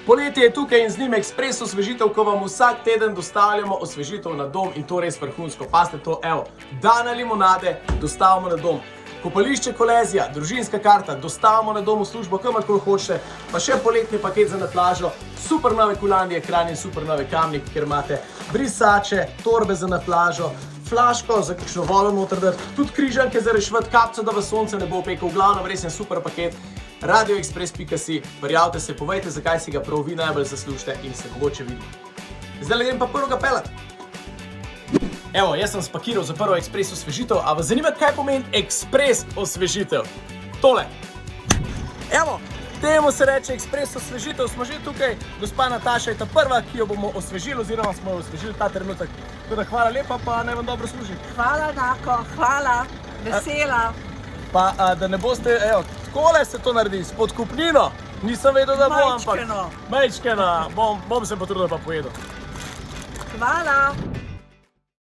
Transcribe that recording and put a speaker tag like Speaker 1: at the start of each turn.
Speaker 1: Poletje je tukaj in z njim ekspres osvežitev, ko vam vsak teden dostavljamo osvežitev na dom in to res vrhunsko. Pazite to, evo, Dana limonade dostavimo na dom. Kopališče Kolezija, družinska karta, dostavimo na dom v službo, kamorkoli hočete, pa še poletni paket za na plažo, super nove Kulandije, Kranj in super nove Kamnik, kjer imate brisače, torbe za na plažo, flaško za kakšno vodo noter dati, tudi križanke za reševati, kapco, da vas sonce ne bo opekel, v glavnem res en super paket. radioexpress.si, prijavite se, povejte, zakaj si ga prav vi najbolj zaslužite in se mogoče vidimo. Zdaj grem pa prvega pelat. Evo, jaz sem spakiral za prvo ekspres osvežitev, a vas zanima, kaj pomeni ekspres osvežitev? Tole. Evo, temu se reče ekspres osvežitev, smo že tukaj, gospa Nataša je ta prva, ki jo bomo osvežili, oziroma smo jo osvežili ta trenutek. Tako da hvala lepa, pa naj vam dobro služi.
Speaker 2: Hvala, Nako, hvala, vesela.
Speaker 1: Pa da ne boste, evo, takole se to naredi, s podkupnino. Nisem vedel, da bo, ampak...
Speaker 2: Majčkeno.
Speaker 1: Majčkeno, bom se potrudil pa pojedel.
Speaker 2: Hvala.